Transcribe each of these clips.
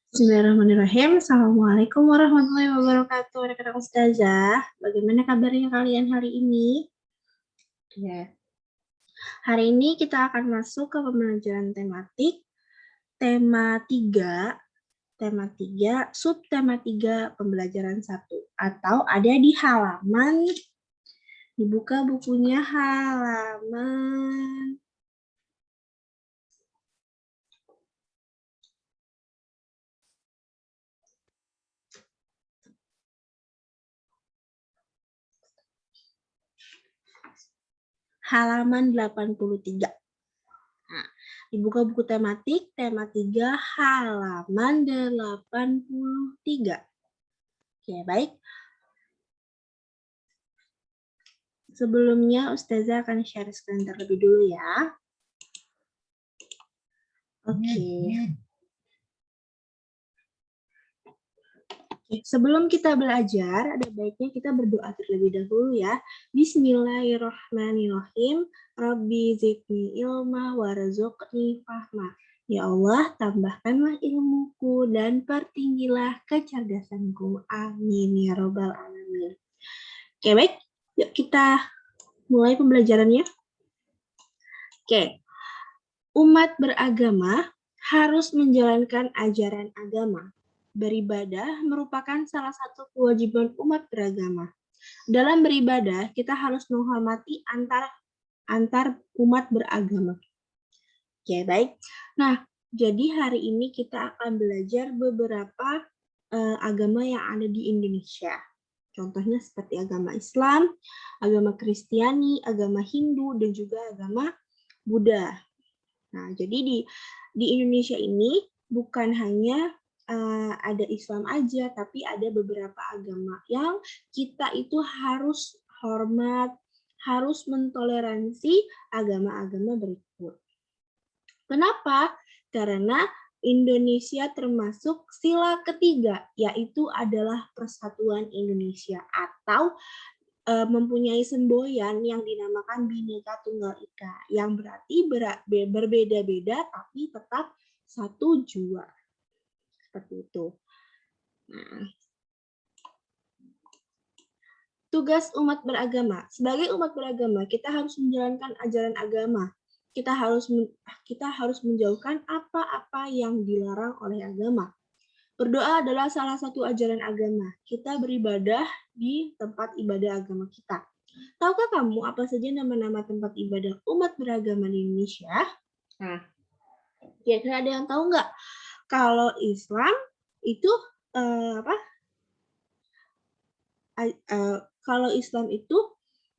Bismillahirrahmanirrahim. Assalamualaikum warahmatullahi wabarakatuh. Rekan-rekan Ustazah, bagaimana kabarnya kalian hari ini? Ya, hari ini kita akan masuk ke pembelajaran tematik tema 3, subtema 3 pembelajaran 1 atau ada di halaman, dibuka bukunya halaman 83. Nah, dibuka buku tematik, tema 3, halaman 83. Oke, baik. Sebelumnya, Ustazah akan share screen terlebih dulu ya. Oke. Sebelum kita belajar, ada baiknya kita berdoa terlebih dahulu ya. Bismillahirrahmanirrahim. Rabbi zidni ilma warzuqni fahma. Ya Allah, tambahkanlah ilmuku dan pertinggilah kecerdasanku. Amin ya robbal alamin. Oke, baik. Yuk kita mulai pembelajarannya. Oke. Umat beragama harus menjalankan ajaran agama. Beribadah merupakan salah satu kewajiban umat beragama. Dalam beribadah, kita harus menghormati antar umat beragama. Oke, baik. Nah, jadi hari ini kita akan belajar beberapa agama yang ada di Indonesia. Contohnya seperti agama Islam, agama Kristiani, agama Hindu, dan juga agama Buddha. Nah, jadi di Indonesia ini bukan hanya ada Islam aja, tapi ada beberapa agama yang kita itu harus hormat, harus mentoleransi agama-agama berikut. Kenapa? Karena Indonesia termasuk sila ketiga, yaitu adalah Persatuan Indonesia atau mempunyai semboyan yang dinamakan Bhinneka Tunggal Ika, yang berarti berbeda-beda tapi tetap satu jua. Seperti itu. Nah, tugas umat beragama. Sebagai umat beragama, kita harus menjalankan ajaran agama. Kita harus menjauhkan apa-apa yang dilarang oleh agama. Berdoa adalah salah satu ajaran agama. Kita beribadah di tempat ibadah agama kita. Tahukah kamu apa saja nama-nama tempat ibadah umat beragama di Indonesia? Nah, kira-kira ada yang tahu nggak? Kalau Islam itu kalau Islam itu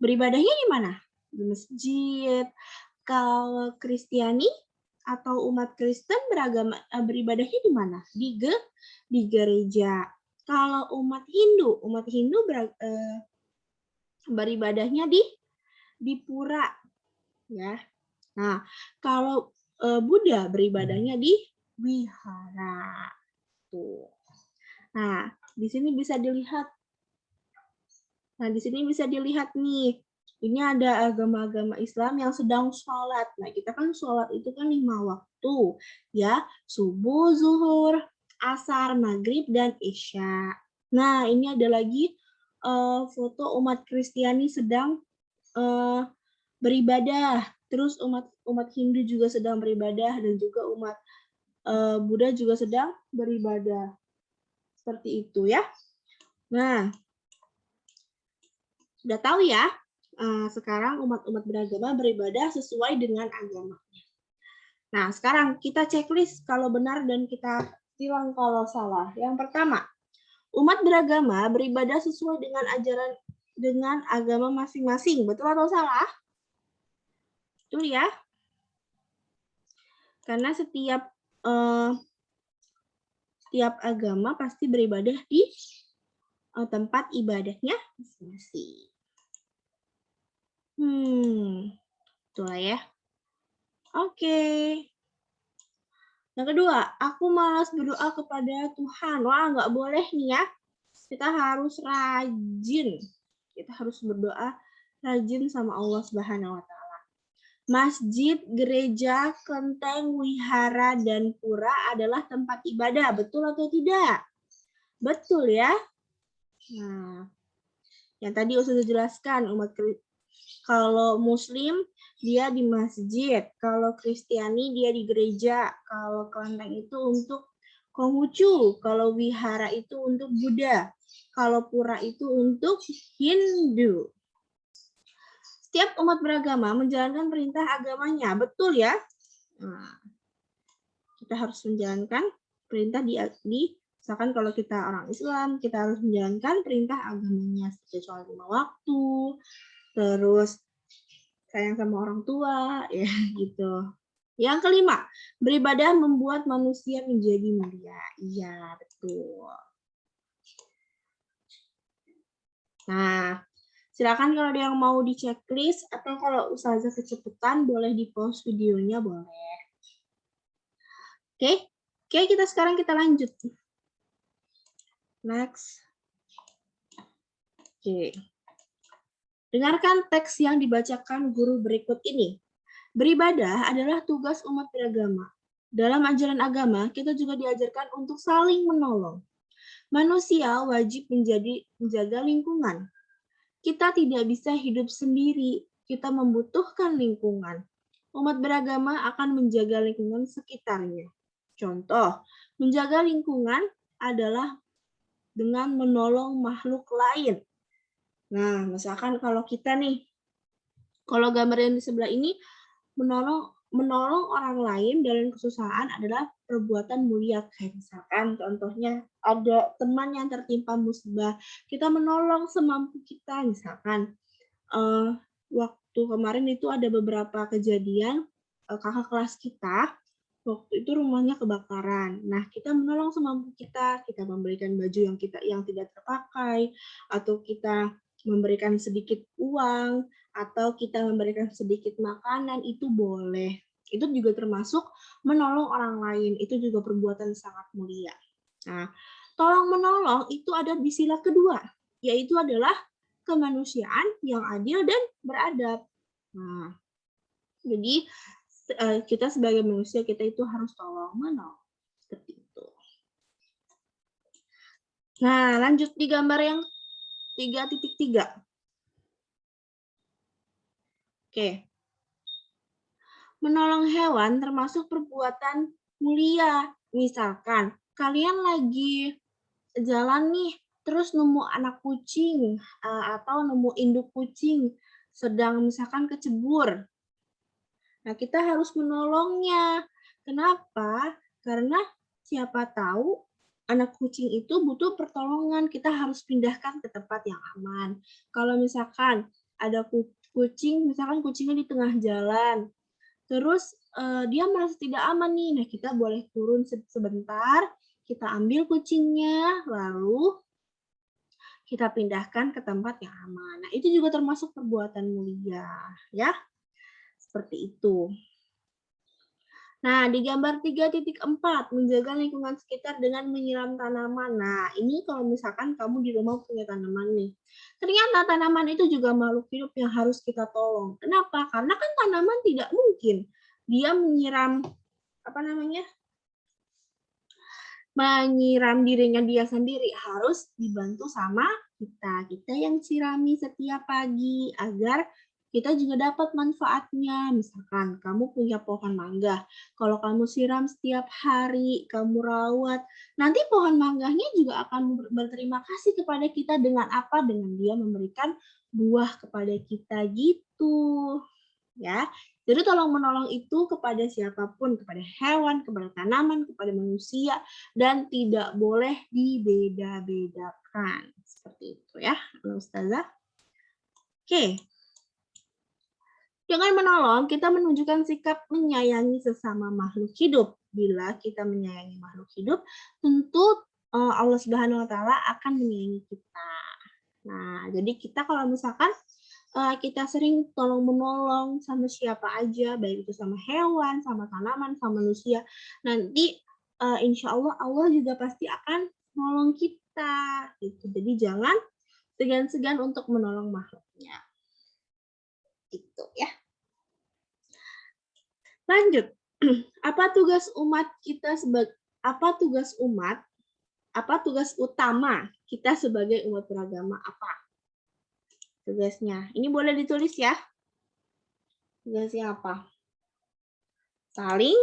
beribadahnya di mana? Di masjid. Kalau Kristiani atau umat Kristen beribadahnya di mana? Di gereja. Kalau umat Hindu beribadahnya di pura, ya. Nah, kalau Buddha beribadahnya di wihara. Tuh. Nah, di sini bisa dilihat. Nih. Ini ada agama-agama Islam yang sedang sholat. Nah, kita kan sholat itu kan 5 waktu, ya, subuh, zuhur, asar, maghrib, dan isya. Nah, ini ada lagi foto umat Kristiani sedang beribadah. Terus umat Hindu juga sedang beribadah dan juga umat Buddha juga sedang beribadah. Seperti itu ya. Nah, sudah tahu ya. Sekarang umat-umat beragama beribadah sesuai dengan agamanya. Nah, sekarang kita checklist kalau benar dan kita tilang kalau salah. Yang pertama, umat beragama beribadah sesuai dengan agama masing-masing. Betul atau salah? Betul ya. Karena setiap agama pasti beribadah di tempat ibadahnya masing-masing. Betul ya. Oke. Yang kedua, aku malas berdoa kepada Tuhan. Wah, nggak boleh nih ya. Kita harus rajin. Kita harus berdoa rajin sama Allah Subhanahu wa Ta'ala. Masjid, gereja, kelenteng, wihara, dan pura adalah tempat ibadah. Betul atau tidak? Betul ya. Nah, yang tadi sudah jelaskan, kalau Muslim dia di masjid, kalau Kristiani dia di gereja, kalau kelenteng itu untuk Konghucu, kalau wihara itu untuk Buddha, kalau pura itu untuk Hindu. Setiap umat beragama menjalankan perintah agamanya, betul ya? Nah, kita harus menjalankan perintah misalkan kalau kita orang Islam, kita harus menjalankan perintah agamanya seperti sholat 5 waktu, terus sayang sama orang tua, ya gitu. Yang kelima, beribadah membuat manusia menjadi mulia. Iya, betul. Nah, silakan kalau ada yang mau di checklist atau kalau ustazah kecepatan boleh di pause videonya boleh. Oke, kita sekarang lanjut. Next. Oke. Dengarkan teks yang dibacakan guru berikut ini. Beribadah adalah tugas umat beragama. Dalam ajaran agama, kita juga diajarkan untuk saling menolong. Manusia wajib menjaga lingkungan. Kita tidak bisa hidup sendiri, kita membutuhkan lingkungan. Umat beragama akan menjaga lingkungan sekitarnya. Contoh, menjaga lingkungan adalah dengan menolong makhluk lain. Nah, misalkan kalau kita nih, kalau gambar yang di sebelah ini, menolong orang lain dalam kesusahan adalah perbuatan mulia. Kayak misalkan contohnya ada teman yang tertimpa musibah, kita menolong semampu kita. Misalkan waktu kemarin itu ada beberapa kejadian kakak kelas kita waktu itu rumahnya kebakaran. Nah, kita menolong semampu kita memberikan baju yang tidak terpakai, atau kita memberikan sedikit uang, atau kita memberikan sedikit makanan, itu boleh. Itu juga termasuk menolong orang lain, itu juga perbuatan sangat mulia. Nah, tolong menolong itu ada di sila kedua, yaitu adalah kemanusiaan yang adil dan beradab. Nah, jadi kita sebagai manusia kita itu harus tolong menolong seperti itu. Nah, lanjut di gambar yang 3.3. Oke. Menolong hewan termasuk perbuatan mulia. Misalkan kalian lagi jalan nih, terus nemu anak kucing atau nemu induk kucing sedang misalkan kecebur. Nah, kita harus menolongnya. Kenapa? Karena siapa tahu anak kucing itu butuh pertolongan. Kita harus pindahkan ke tempat yang aman. Kalau misalkan ada kucing, misalkan kucingnya di tengah jalan, terus dia merasa tidak aman nih. Nah, kita boleh turun sebentar, kita ambil kucingnya, lalu kita pindahkan ke tempat yang aman. Nah, itu juga termasuk perbuatan mulia, ya. Seperti itu. Nah, di gambar 3.4, menjaga lingkungan sekitar dengan menyiram tanaman. Nah, ini kalau misalkan kamu di rumah punya tanaman nih. Ternyata tanaman itu juga makhluk hidup yang harus kita tolong. Kenapa? Karena kan tanaman tidak mungkin dia menyiram menyiram dirinya dia sendiri, harus dibantu sama kita. Kita yang sirami setiap pagi agar kita juga dapat manfaatnya. Misalkan kamu punya pohon mangga, kalau kamu siram setiap hari, kamu rawat, nanti pohon mangganya juga akan berterima kasih kepada kita dengan apa? Dengan dia memberikan buah kepada kita gitu. Ya, jadi tolong menolong itu kepada siapapun, kepada hewan, kepada tanaman, kepada manusia, dan tidak boleh dibeda-bedakan. Seperti itu ya, Ustazah. Oke. Dengan menolong, kita menunjukkan sikap menyayangi sesama makhluk hidup. Bila kita menyayangi makhluk hidup, tentu Allah Subhanahu wa Ta'ala akan menyayangi kita. Nah, jadi kita kalau misalkan kita sering tolong-menolong sama siapa aja, baik itu sama hewan, sama tanaman, sama manusia, nanti insya Allah Allah juga pasti akan menolong kita. Gitu. Jadi jangan segan-segan untuk menolong makhluknya. Gitu ya. Lanjut. Apa tugas umat kita sebagai apa tugas umat? Apa tugas utama kita sebagai umat beragama? Apa tugasnya? Ini boleh ditulis ya. Tugasnya apa? Saling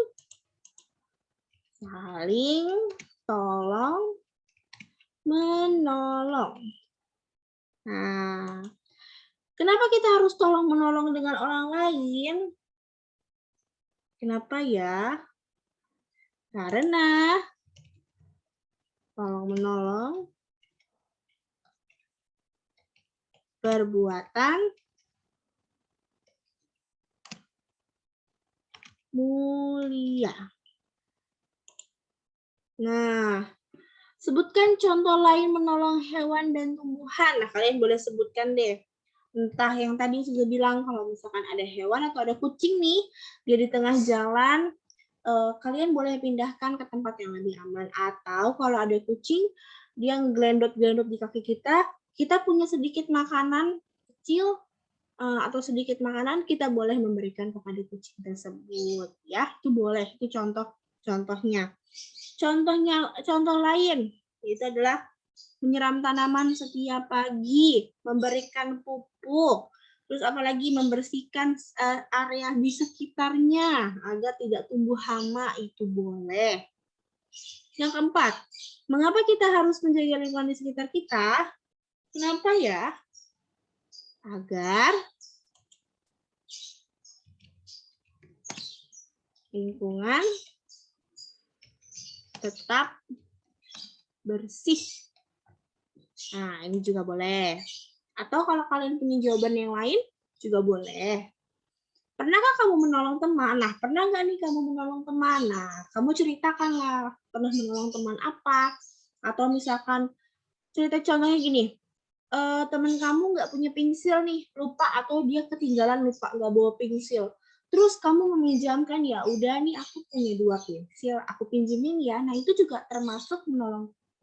tolong menolong. Nah, kenapa kita harus tolong menolong dengan orang lain? Kenapa ya? Karena tolong menolong perbuatan mulia. Nah, sebutkan contoh lain menolong hewan dan tumbuhan. Nah, kalian boleh sebutkan deh. Entah yang tadi sudah bilang kalau misalkan ada hewan atau ada kucing nih, dia di tengah jalan, kalian boleh pindahkan ke tempat yang lebih aman. Atau kalau ada kucing, dia ngegelendot-gelendot di kaki kita punya sedikit makanan kecil atau sedikit makanan, kita boleh memberikan kepada kucing tersebut. Ya, itu boleh. Itu contohnya. Contoh lain itu adalah menyiram tanaman setiap pagi, memberikan pupuk, terus apalagi membersihkan area di sekitarnya agar tidak tumbuh hama, itu boleh. Yang keempat, mengapa kita harus menjaga lingkungan di sekitar kita? Kenapa ya? Agar lingkungan tetap bersih. Nah, ini juga boleh. Atau kalau kalian punya jawaban yang lain, juga boleh. Pernahkah kamu menolong teman? Nah, pernah nggak nih kamu menolong teman? Nah, kamu ceritakanlah pernah menolong teman apa? Atau misalkan cerita contohnya gini, teman kamu nggak punya pensil nih, lupa atau dia ketinggalan lupa nggak bawa pensil. Terus kamu meminjamkan, ya udah nih aku punya 2 pensil, aku pinjemin ya. Nah, itu juga termasuk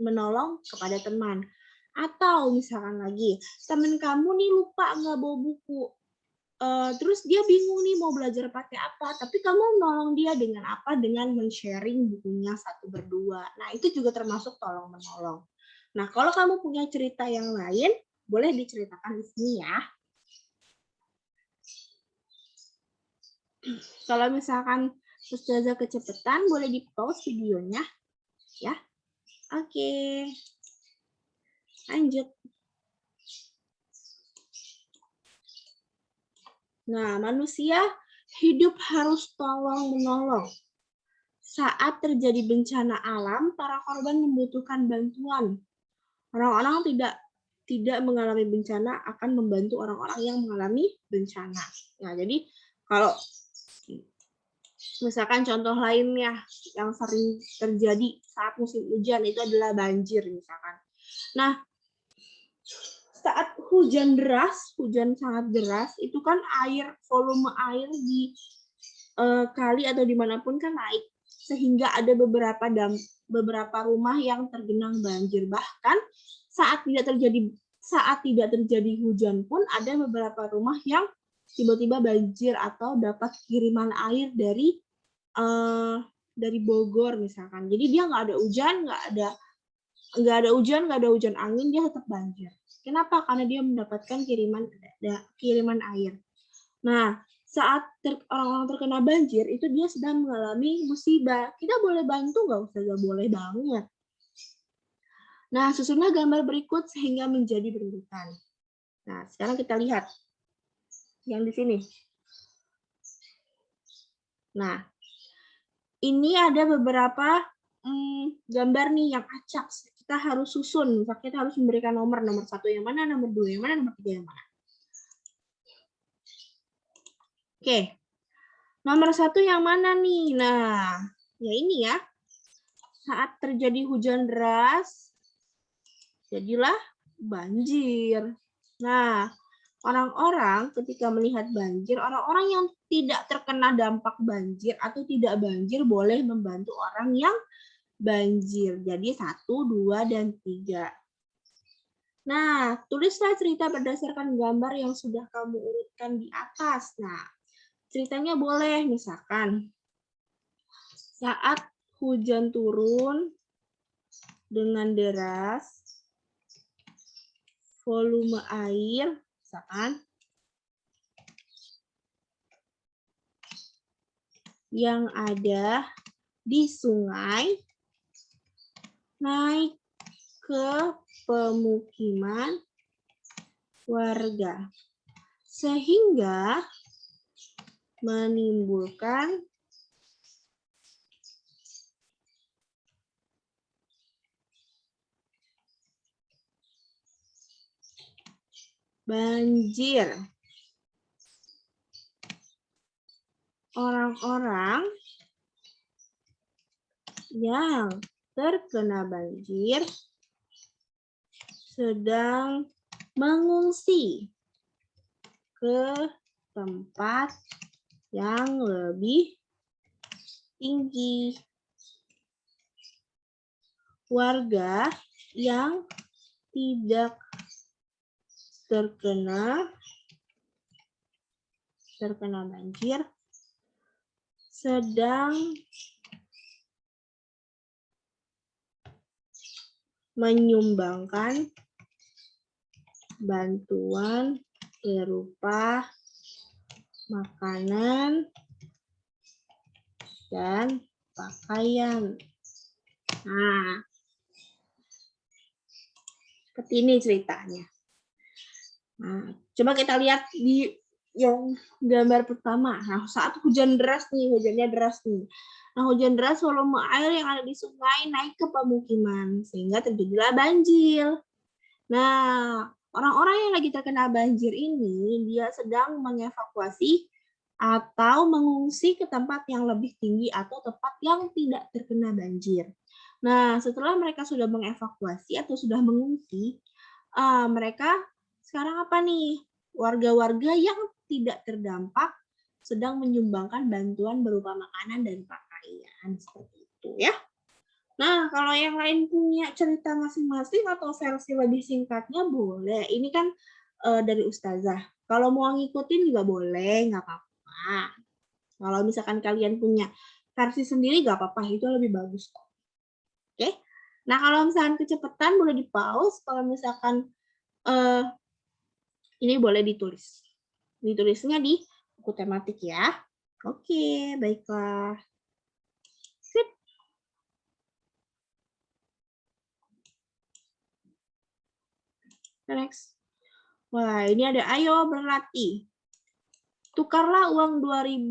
menolong kepada teman. Atau misalkan lagi, teman kamu nih lupa nggak bawa buku. Terus dia bingung nih mau belajar pakai apa, tapi kamu menolong dia dengan apa? Dengan men-sharing bukunya satu berdua. Nah, itu juga termasuk tolong-menolong. Nah, kalau kamu punya cerita yang lain, boleh diceritakan di sini ya. Kalau misalkan Ustazah kecepatan, boleh di-pause videonya. Ya, oke. Lanjut. Nah, manusia hidup harus tolong-menolong. Saat terjadi bencana alam, para korban membutuhkan bantuan. Orang-orang tidak mengalami bencana akan membantu orang-orang yang mengalami bencana. Nah, jadi kalau misalkan contoh lainnya yang sering terjadi saat musim hujan itu adalah banjir misalkan. Nah, saat hujan deras, hujan sangat deras, itu kan volume air di kali atau dimanapun kan naik, sehingga ada beberapa rumah yang tergenang banjir. Bahkan saat tidak terjadi hujan pun ada beberapa rumah yang tiba-tiba banjir atau dapat kiriman air dari Bogor misalkan. Jadi dia nggak ada hujan, nggak ada hujan angin, dia tetap banjir. Kenapa? Karena dia mendapatkan kiriman air. Nah, saat orang-orang terkena banjir, itu dia sedang mengalami musibah. Kita boleh bantu nggak, Ustazah? Boleh banget. Nah, susunlah gambar berikut sehingga menjadi berurutan. Nah, sekarang kita lihat yang di sini. Nah, ini ada beberapa gambar nih yang acak. Kita harus susun. Kita harus memberikan nomor 1 yang mana, nomor 2 yang mana, nomor 3 yang mana. Oke. Nomor 1 yang mana nih? Nah, ya ini ya. Saat terjadi hujan deras, jadilah banjir. Nah, orang-orang ketika melihat banjir, orang-orang yang tidak terkena dampak banjir atau tidak banjir boleh membantu orang yang banjir. Jadi 1, 2, dan 3. Nah, tulislah cerita berdasarkan gambar yang sudah kamu urutkan di atas. Nah, ceritanya boleh misalkan saat hujan turun dengan deras, volume air misalkan yang ada di sungai naik ke pemukiman warga sehingga menimbulkan banjir. Orang-orang yang terkena banjir sedang mengungsi ke tempat yang lebih tinggi. Warga yang tidak terkena banjir sedang menyumbangkan bantuan berupa makanan dan pakaian. Nah, seperti ini ceritanya. Nah, coba kita lihat di yang gambar pertama. Nah, saat hujan deras nih, hujannya deras nih. Nah, hujan deras volume air yang ada di sungai naik ke pemukiman sehingga terjadilah banjir. Nah, orang-orang yang lagi terkena banjir ini dia sedang mengevakuasi atau mengungsi ke tempat yang lebih tinggi atau tempat yang tidak terkena banjir. Nah, setelah mereka sudah mengevakuasi atau sudah mengungsi, mereka sekarang apa nih? Warga-warga yang tidak terdampak sedang menyumbangkan bantuan berupa makanan dan pakaian seperti itu ya. Nah, kalau yang lain punya cerita masing-masing atau versi lebih singkatnya boleh. Ini kan dari Ustazah. Kalau mau ngikutin juga boleh, nggak apa-apa. Kalau misalkan kalian punya versi sendiri nggak apa-apa, itu lebih bagus kok. Oke? Nah, kalau misalkan kecepatan boleh di-pause. Kalau misalkan ini boleh ditulis. Ditulisnya di buku tematik ya. Oke, baiklah. Sip. Next. Wah, ini ada ayo berlatih. Tukarlah uang 2.000,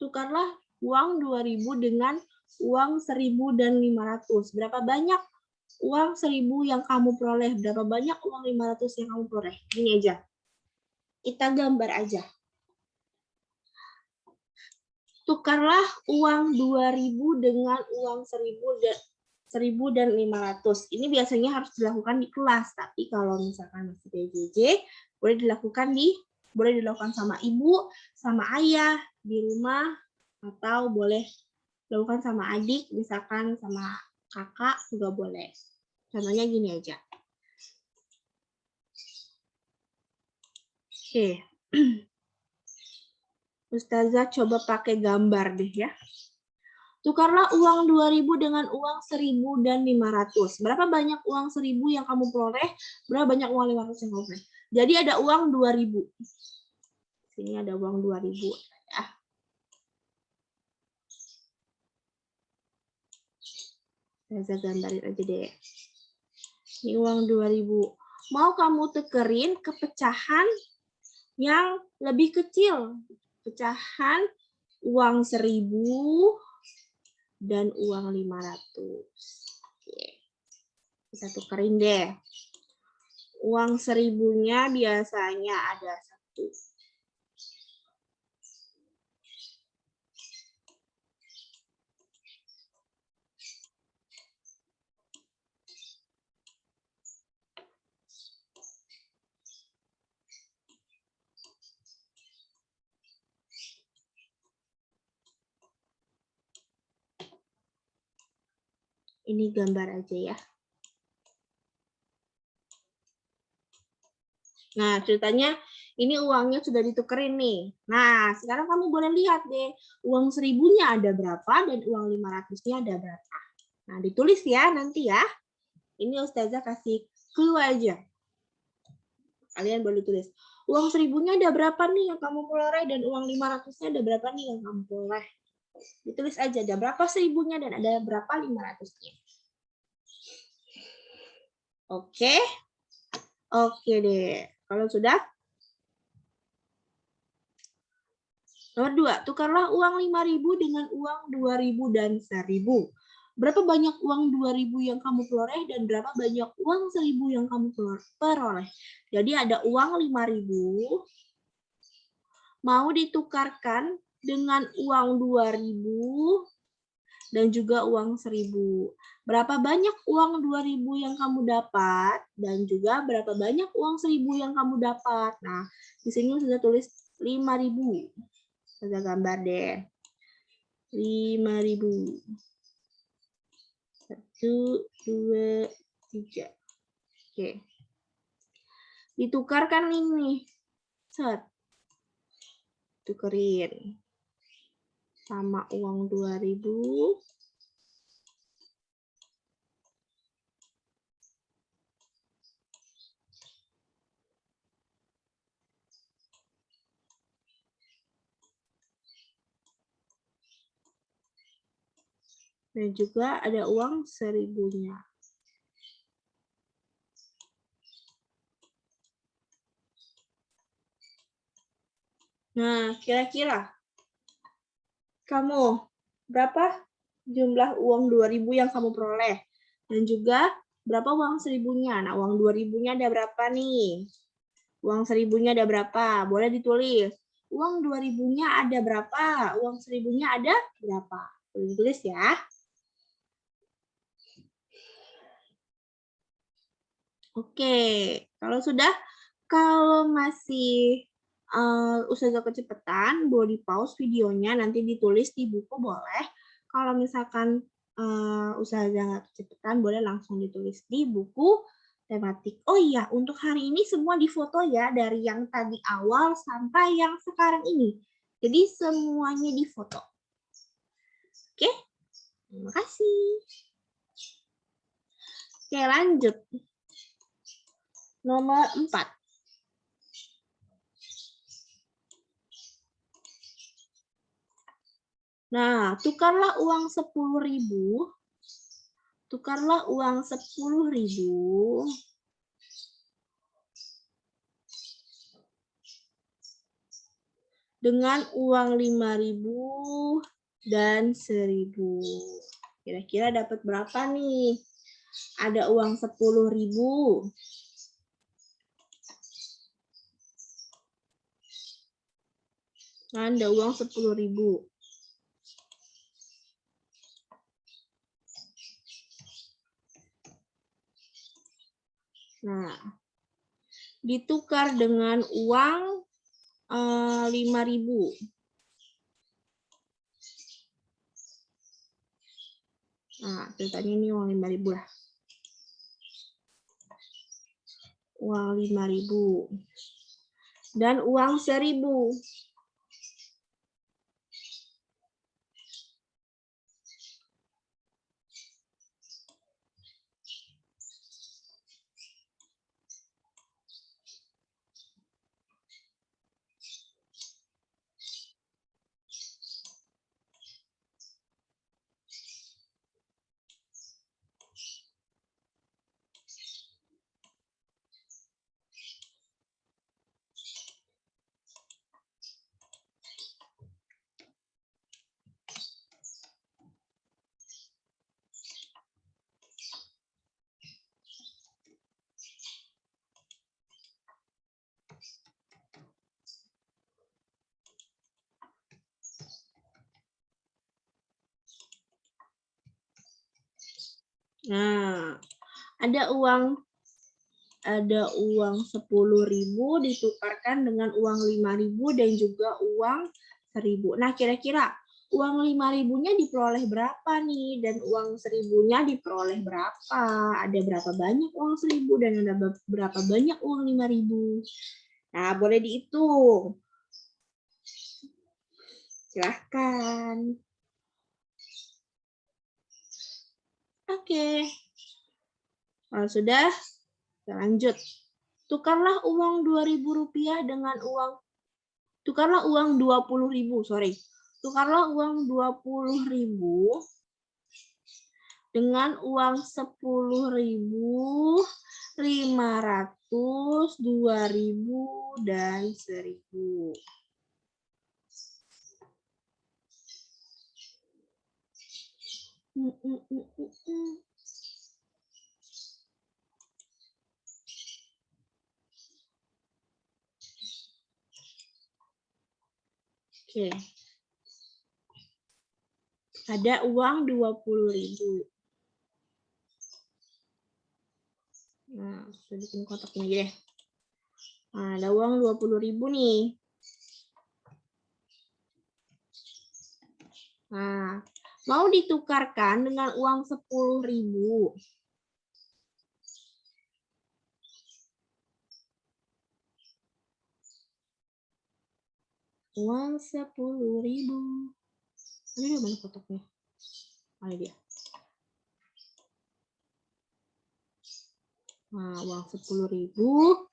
tukarlah uang 2.000 dengan uang 1.500. Berapa banyak uang 1.000 yang kamu peroleh? Berapa banyak uang 500 yang kamu peroleh? Gini aja. Kita gambar aja. Tukarlah uang 2.000 dengan uang 1.000 dan 500. Ini biasanya harus dilakukan di kelas, tapi kalau misalkan masih PJJ, boleh dilakukan sama ibu, sama ayah di rumah, atau boleh dilakukan sama adik, misalkan sama kakak juga boleh. Contohnya gini aja. Oke. Ustazah coba pakai gambar deh ya. Tukarlah uang 2.000 dengan uang 1.000 dan 500. Berapa banyak uang 1.000 yang kamu peroleh? Berapa banyak uang 500 yang kamu peroleh? Jadi ada uang 2.000. Sini ada uang 2.000 ya. Saya gambarin aja deh. Ini uang 2.000. Mau kamu tukerin ke pecahan yang lebih kecil. Pecahan uang 1.000 dan uang 500. Oke. Kita tukerin deh. Uang 1.000-nya biasanya ada 1. Ini gambar aja ya. Nah, ceritanya ini uangnya sudah ditukerin nih. Nah, sekarang kamu boleh lihat deh, uang 1000-nya ada berapa dan uang 500-nya ada berapa. Nah, ditulis ya nanti ya. Ini Ustazah kasih clue aja. Kalian boleh tulis. Uang 1000-nya ada berapa nih yang kamu peroleh dan uang 500-nya ada berapa nih yang kamu peroleh. Ditulis aja ada berapa 1000-nya dan ada berapa 500-nya. Oke. Oke deh. Kalau sudah? Nomor 2, tukarlah uang 5.000 dengan uang 2.000 dan 1.000. Berapa banyak uang 2.000 yang kamu peroleh dan berapa banyak uang 1.000 yang kamu peroleh? Jadi ada uang 5.000 mau ditukarkan dengan uang 2.000 dan juga uang 1.000. Berapa banyak uang 2.000 yang kamu dapat dan juga berapa banyak uang 1.000 yang kamu dapat. Nah, di sini sudah tulis 5.000. Saya gambar deh. 5.000. 1, 2, 3. Oke. Ditukarkan ini. Set. Tukerin. Sama uang 2.000. Dan juga ada uang 1.000-nya. Nah, kira-kira kamu berapa jumlah uang 2.000 yang kamu peroleh? Dan juga berapa uang 1.000-nya? Nah, uang 2.000-nya ada berapa nih? Uang 1.000-nya ada berapa? Boleh ditulis. Uang 2.000-nya ada berapa? Uang 1.000-nya ada berapa? Boleh ditulis ya. Oke, kalau masih Ustazah kecepatan, boleh di-pause videonya, nanti ditulis di buku boleh. Kalau misalkan Ustazah nggak kecepatan, boleh langsung ditulis di buku tematik. Oh iya, untuk hari ini semua difoto ya, dari yang tadi awal sampai yang sekarang ini. Jadi semuanya difoto. Oke, terima kasih. Oke, lanjut. Nomor 4. Nah, tukarlah uang 10.000. Tukarlah uang 10.000 dengan uang 5.000 dan 1.000. Kira-kira dapat berapa nih? Ada uang 10.000. Ada uang 10.000. Nah, ditukar dengan uang 5.000. Nah, ceritanya ini uang 5.000 lah. Uang 5.000. Dan uang 1.000. Nah, ada uang 10.000 ditukarkan dengan uang 5.000 dan juga uang 1.000. Nah, kira-kira uang 5.000-nya diperoleh berapa nih? Dan uang 1.000-nya diperoleh berapa? Ada berapa banyak uang 1.000 dan ada berapa banyak uang 5.000? Nah, boleh dihitung. Silahkan. Oke. Kalau sudah, kita lanjut. Tukarlah uang Rp2.000 dengan uang, tukarlah uang 20.000, sorry. Tukarlah uang 20.000 dengan uang 10.000, 500, 2.000, dan 1.000. Oke. Ada uang 20.000. Nah, sudah bikin kotak ini deh. Nah, ada uang 20.000 nih. Nah, mau ditukarkan dengan uang 10.000. Uang 10.000. Ini mana kotaknya? Ada dia. Nah, uang 10.000.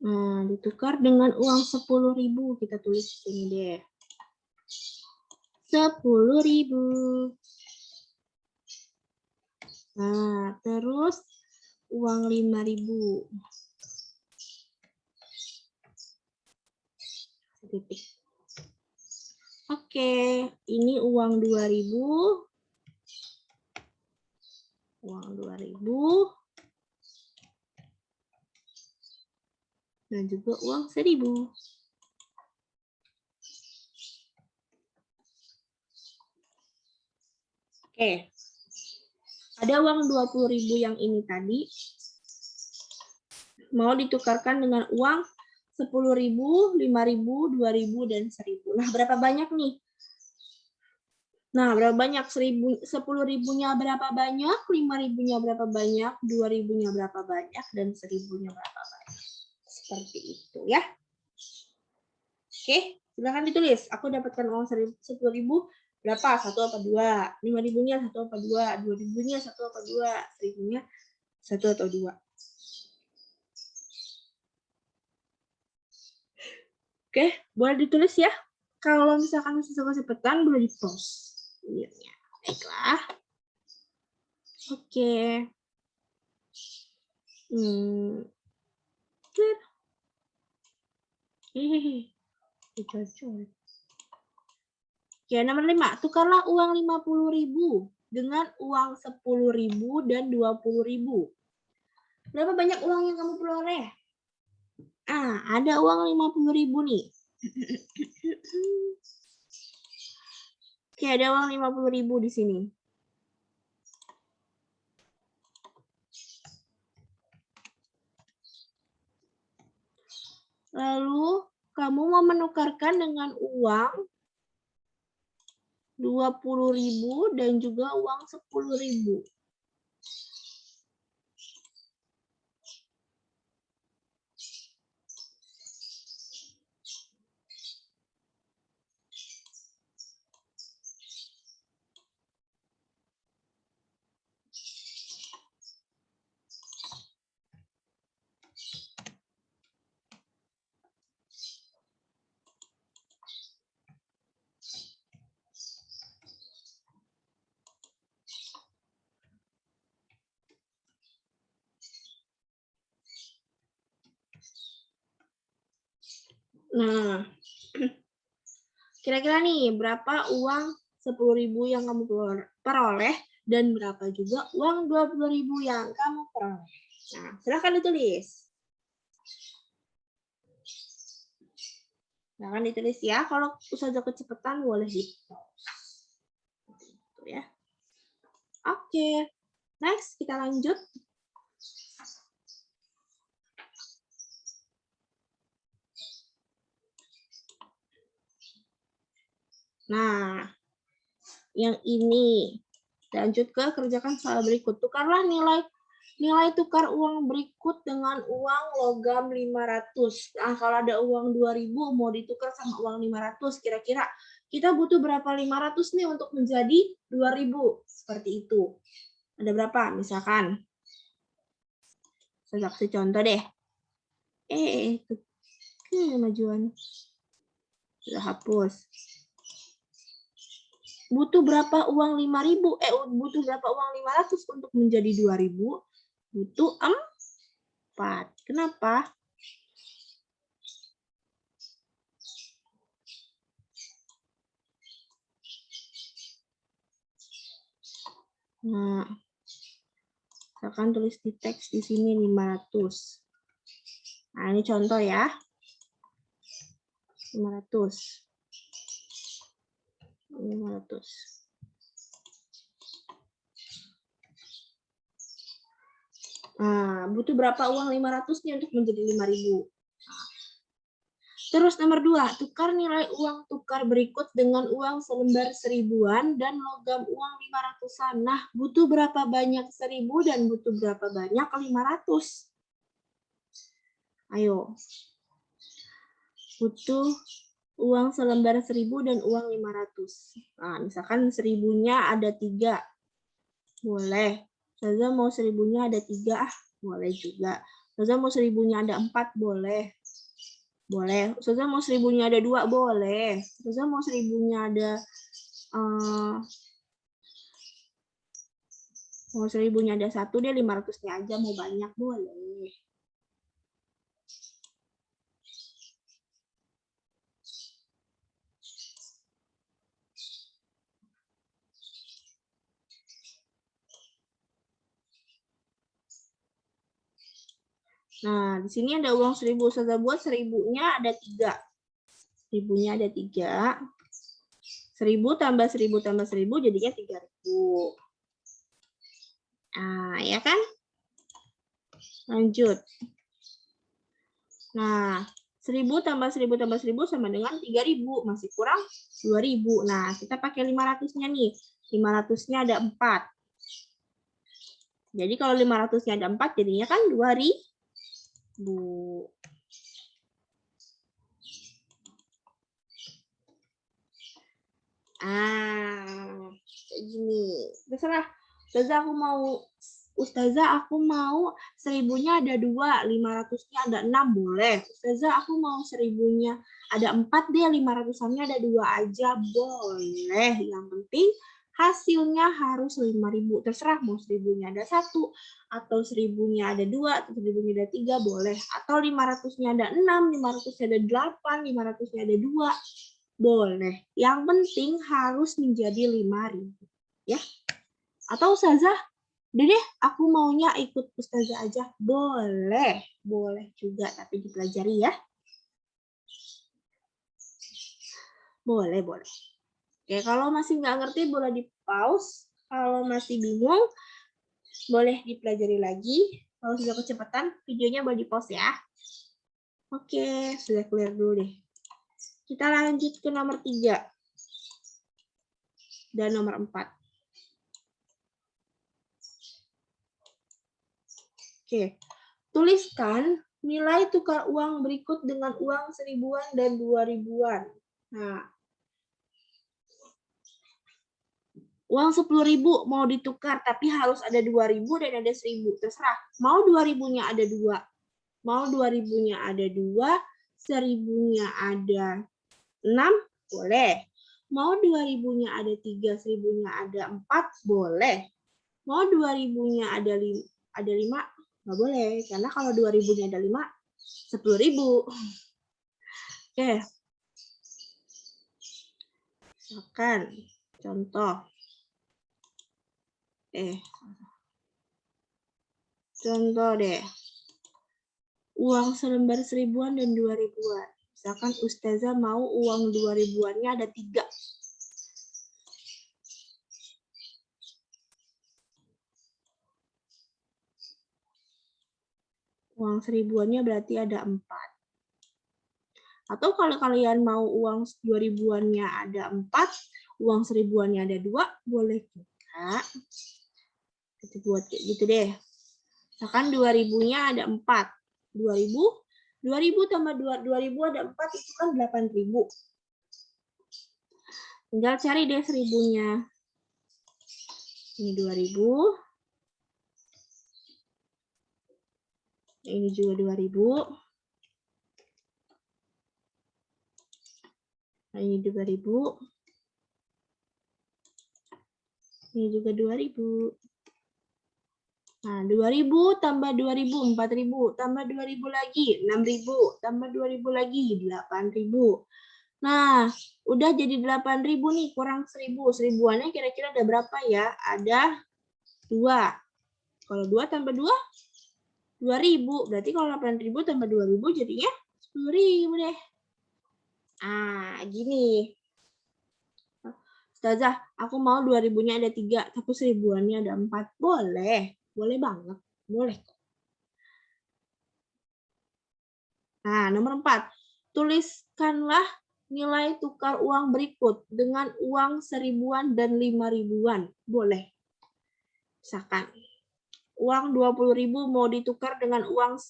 Nah, ditukar dengan uang 10.000. Kita tulis di sini deh. 10.000. Nah, terus uang 5.000. Titik. Oke, ini uang 2.000. Uang 2.000. Dan juga uang 1.000. Oke. Ada uang 20.000 yang ini tadi. Mau ditukarkan dengan uang 10.000, 5.000, 2.000, dan 1.000. Nah, berapa banyak nih? Nah, berapa banyak? 10.000-nya berapa banyak? 5.000-nya berapa banyak? 2.000-nya berapa banyak? Dan 1.000-nya berapa banyak? Seperti itu ya. Oke, silakan ditulis. Aku dapatkan uang 10.000 berapa? 1 apa 2? 5.000-nya 1 apa 2? 2.000-nya 1 apa 2? 1.000-nya 1 atau 2? Oke, boleh ditulis ya. Kalau misalkan susah kecepatan, boleh di-pause. Baiklah. Oke. Clear. Oke, nomor 5. Tukarlah uang 50.000 dengan uang 10.000 dan 20.000. Berapa banyak uang yang kamu peroleh? Ada uang 50.000 nih. Oke, ada uang 50.000 di sini. Lalu, kamu mau menukarkan dengan uang 20.000 dan juga uang 10.000. Nah, kira-kira nih berapa uang 10.000 yang kamu peroleh dan berapa juga uang 20.000 yang kamu peroleh. Nah, silakan ditulis. Jangan ditulis ya. Kalau Ustazah kecepatan boleh di-pause. Gitu ya. Oke. Next, kita lanjut. Nah, yang ini. Lanjut ke kerjakan soal berikut. Tukarlah nilai tukar uang berikut dengan uang logam 500. Nah, kalau ada uang 2000 mau ditukar sama uang 500, kira-kira kita butuh berapa 500 nih untuk menjadi 2000? Seperti itu. Ada berapa? Misalkan, saya kasih contoh deh. Kemajuan. Sudah hapus. Butuh berapa uang 5.000? Butuh berapa uang 500 untuk menjadi 2000? Butuh 4. Kenapa? Nah, akan tulis di teks di sini 500. Nah, ini contoh ya. 500. Nah, butuh berapa uang 500-nya untuk menjadi 5.000? Terus nomor 2, tukar nilai uang tukar berikut dengan uang selembar 1000-an dan logam uang 500-an. Nah, butuh berapa banyak 1000 dan butuh berapa banyak 500? Ayo. Butuh uang selembar 1000 dan uang 500. Nah, misalkan 1000-nya ada 3. Boleh. Ustazah mau 1000-nya ada 3, boleh juga. Ustazah mau 1000-nya ada 4, boleh. Boleh. Ustazah mau 1000-nya ada 2, boleh. Ustazah mau 1000-nya ada mau 1000-nya ada 1 deh, 500-nya aja mau banyak, boleh. Nah, di sini ada uang 1000. Ustazah buat 1000-nya ada 3. 1000-nya ada 3. 1000 tambah 1000 tambah 1000 jadinya 3000. Nah, ya kan? Lanjut. Nah, 1000 tambah 1000 tambah 1000 sama dengan 3000. Masih kurang 2000. Nah, kita pakai 500-nya nih. 500-nya ada 4. Jadi kalau 500-nya ada 4, jadinya kan 2000. Kayak gini. Terserah. Ustazah aku mau 1000-nya ada 2, 500-nya ada 6, boleh. Ustazah aku mau 1000-nya ada 4 deh, 500-nya ada 2 aja, boleh. Yang penting hasilnya harus 5.000. Terserah mau 1000-nya ada 1, atau 1000-nya ada 2, atau 1000-nya ada 3, boleh. Atau 500-nya ada 6, 500-nya ada 8, 500-nya ada 2, boleh. Yang penting harus menjadi 5.000. Ya. Atau Ustazah, deh, aku maunya ikut Ustazah aja. Boleh. Boleh juga, tapi dipelajari ya. Boleh, boleh. Oke, kalau masih nggak ngerti, boleh di-pause. Kalau masih bingung, boleh dipelajari lagi. Kalau sudah kecepatan, videonya boleh di-pause ya. Oke, sudah clear dulu deh. Kita lanjut ke nomor 3 dan nomor 4. Oke, tuliskan nilai tukar uang berikut dengan uang 1000-an dan 2000-an. Nah, uang 10.000 mau ditukar, tapi harus ada 2.000 dan ada 1.000. Terserah. Mau 2.000-nya ada 2. Mau 2.000-nya ada 2, 1.000-nya ada 6, boleh. Mau 2.000-nya ada 3, 1.000-nya ada 4, boleh. Mau 2.000-nya ada 5, nggak boleh. Karena kalau 2.000-nya ada 5, 10.000. Oke. Misalkan, contoh. Contoh deh. Uang selembar 1000-an dan 2000-an. Misalkan Ustazah mau uang 2000-annya ada 3. Uang 1000-annya berarti ada 4. Atau kalau kalian mau uang 2000-annya ada 4, uang 1000-annya ada 2, boleh juga. Kita buat kayak gitu deh. Misalkan 2000-nya ada 4. 2000 tambah 2000 ada 4, itu kan 8000. Tinggal cari deh 1000-nya. Ini 2000. Ini juga 2000. Nah, ini 2000. Ini juga 2000. Nah, 2000 tambah 2000, 4000. Tambah 2000 lagi, 6000. Tambah 2000 lagi, 8000. Nah, udah jadi 8000 nih, kurang 1000. 1000-annya kira-kira ada berapa ya? Ada 2. Kalau 2 tambah 2, 2000. Berarti kalau 8000 tambah 2000 jadinya 10.000 deh. Ah, gini. Ustazah, aku mau 2000-nya ada 3, tapi 1000-annya ada 4. Boleh. Boleh banget. Boleh. Nah, nomor 4. Tuliskanlah nilai tukar uang berikut dengan uang 1000-an dan 5000-an. Boleh. Misalkan, uang 20.000 mau ditukar dengan uang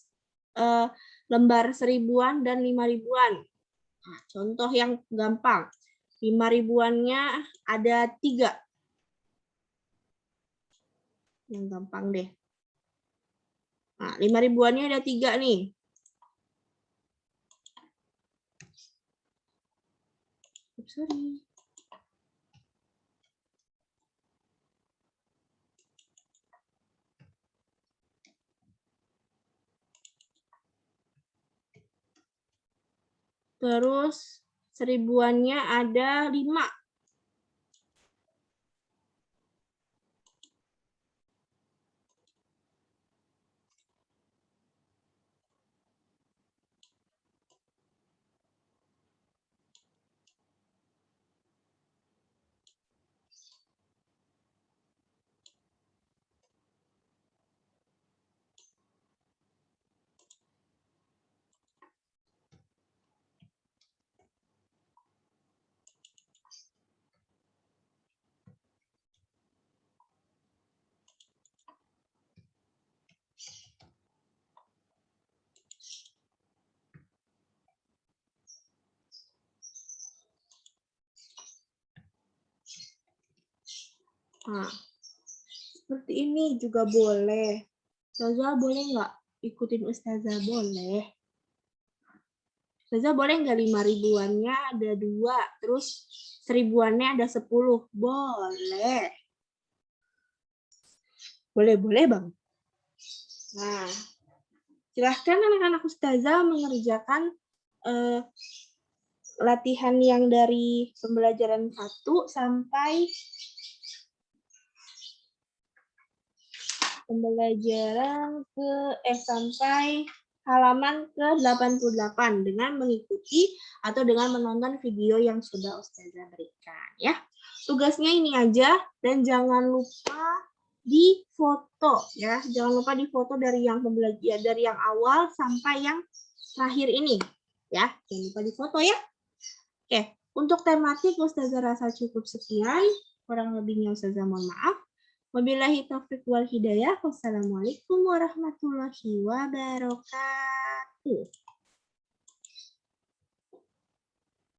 lembar 1000-an dan 5000-an. Nah, contoh yang gampang. 5000-annya ada 3. Yang gampang deh. Nah, 5000-annya ada 3 nih. Sorry. Terus 1000-annya ada 5. Nah, seperti ini juga boleh. Ustazah boleh nggak ikutin Ustazah? Boleh. Ustazah boleh nggak 5000-annya ada 2, terus 1000-annya ada 10? Boleh. Boleh-boleh Bang. Nah, silahkan anak-anak Ustazah mengerjakan latihan yang dari pembelajaran 1 sampai sampai halaman ke-88 dengan mengikuti atau dengan menonton video yang sudah Ustazah berikan ya. Tugasnya ini aja dan jangan lupa di foto ya. Jangan lupa di foto dari yang pembelajaran dari yang awal sampai yang terakhir ini ya. Jangan lupa di foto ya. Oke, untuk tematik Ustazah rasa cukup sekian. Kurang lebihnya Ustazah mohon maaf. Wabillahi taufiq wal hidayah. Wassalamualaikum warahmatullahi wabarakatuh.